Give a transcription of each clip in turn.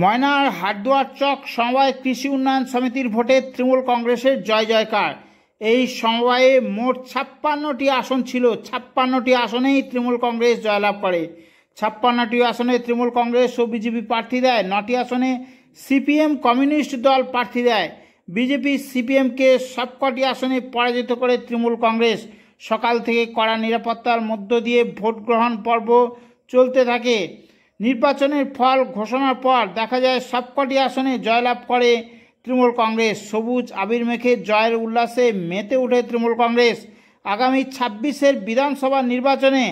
ময়নার হাটদুয়ার চক সমবায় কৃষি উন্নয়ন সমিতির ভোটে তৃণমূল কংগ্রেসের জয় জয়কার। এই সমবায়ে মোট ৫৬টি আসন ছিল। ৫৬টি আসনেই তৃণমূল কংগ্রেস জয়লাভ করে। ৫৬টি আসনে তৃণমূল কংগ্রেস ও বিজেপি প্রার্থী দেয়। ৯টি আসনে সিপিএম কমিউনিস্ট দল প্রার্থী দেয়। বিজেপি সিপিএমকে সবকটি আসনে পরাজিত করে তৃণমূল কংগ্রেস। সকাল থেকে কড়া নিরাপত্তার মধ্য দিয়ে ভোট গ্রহণ পর্ব চলতে থাকে। নির্বাচনের ফল ঘোষণার পর দেখা যায় সবকটি আসনে জয়লাভ করে তৃণমূল কংগ্রেস। সবুজ আবির মেখে জয়ের উল্লাসে মেতে ওঠে তৃণমূল কংগ্রেস। আগামী ২৬-এর বিধানসভা নির্বাচনে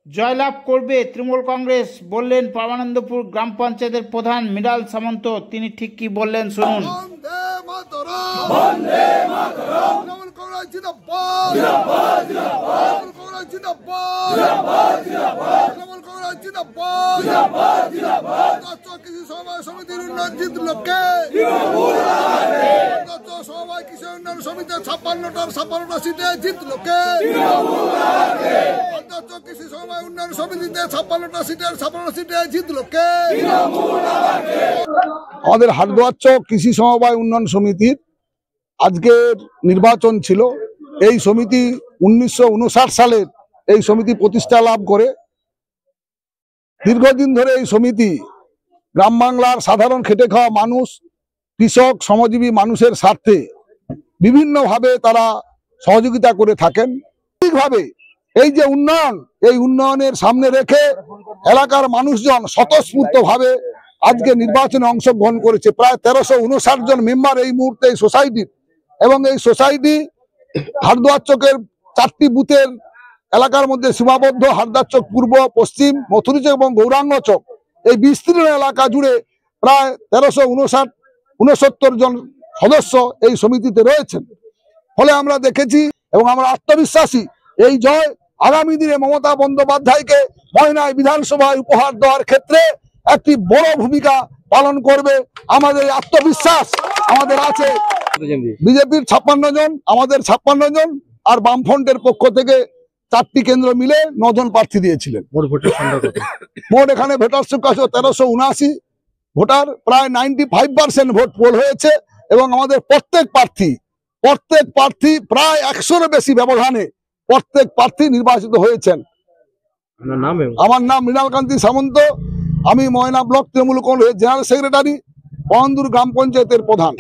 জয়লাভ করবে তৃণমূল কংগ্রেস বললেন পরমানন্দপুর গ্রাম পঞ্চায়েতের প্রধান মৃণাল সামন্ত। তিনি ঠিক কি বললেন শুনুন। সমিতির উন্নয়ন জিতল কে? সমবায় কৃষি উন্নয়ন সমিতি ৫৬টা সিটে জিতল কে? কৃষি সমবায় উন্নয়ন সমিতিতে ৫৬টা সিটে জিতল কে? আমাদের হাটদুয়ার চক কৃষি সমবায় উন্নয়ন সমিতির আজকে নির্বাচন ছিল। এই সমিতি ১৯৫৯ সালের এই সমিতি প্রতিষ্ঠা লাভ করে। দীর্ঘদিন ধরে এই সমিতি গ্রাম বাংলার সাধারণ খেটে খাওয়া মানুষ, কৃষক, শ্রমজীবী মানুষের স্বার্থে বিভিন্নভাবে তারা সহযোগিতা করে থাকেন। ঠিকভাবে এই যে উন্নয়ন, এই উন্নয়নের সামনে রেখে এলাকার মানুষজন স্বতঃস্ফূর্তভাবে আজকে নির্বাচনে অংশগ্রহণ করেছে। প্রায় ১৩৫৯ জন মেম্বার এই মুহূর্তে এই সোসাইটির, এবং এই সোসাইটি হাটদুয়ার চকের ৪টি বুথের এলাকার মধ্যে সীমাবদ্ধ। হাটদুয়ার চক পূর্ব, পশ্চিম, মথুরি চক এবং গৌরাঙ্গ চক, এই বিস্তীর্ণ এলাকা জুড়ে প্রায় ১৩৬৯ জন সদস্য এই সমিতিতে রয়েছেন। ফলে আমরা দেখেছি এবং আমরা আত্মবিশ্বাসী এই জয় আগামী দিনে মমতা বন্দ্যোপাধ্যায়কে ময়নায় বিধানসভায় উপহার দেওয়ার ক্ষেত্রে একটি বড় ভূমিকা পালন করবে। আমাদের আত্মবিশ্বাস আমাদের আছে। বিজেপির ৫৬ জন, আমাদের ৫৬ জন, আর বামফ্রন্টের পক্ষ থেকে ৪টি কেন্দ্র মিলে ৯ জন প্রার্থী দিয়েছিলেন। মোট এখানে ভোটার সংখ্যা ১৩৭৯ ভোটার, প্রায় 95% ভোট পোল হয়েছে। এবং আমাদের প্রত্যেক প্রার্থী প্রায় ১০০-এর বেশি ব্যবধানে প্রত্যেক প্রার্থী নির্বাচিত হয়েছেন। আমার নাম মৃণাল সামন্ত। আমি ময়না ব্লক তৃণমূল কংগ্রেসের জেনারেল সেক্রেটারি, পরন্দুর গ্রাম পঞ্চায়েতের প্রধান।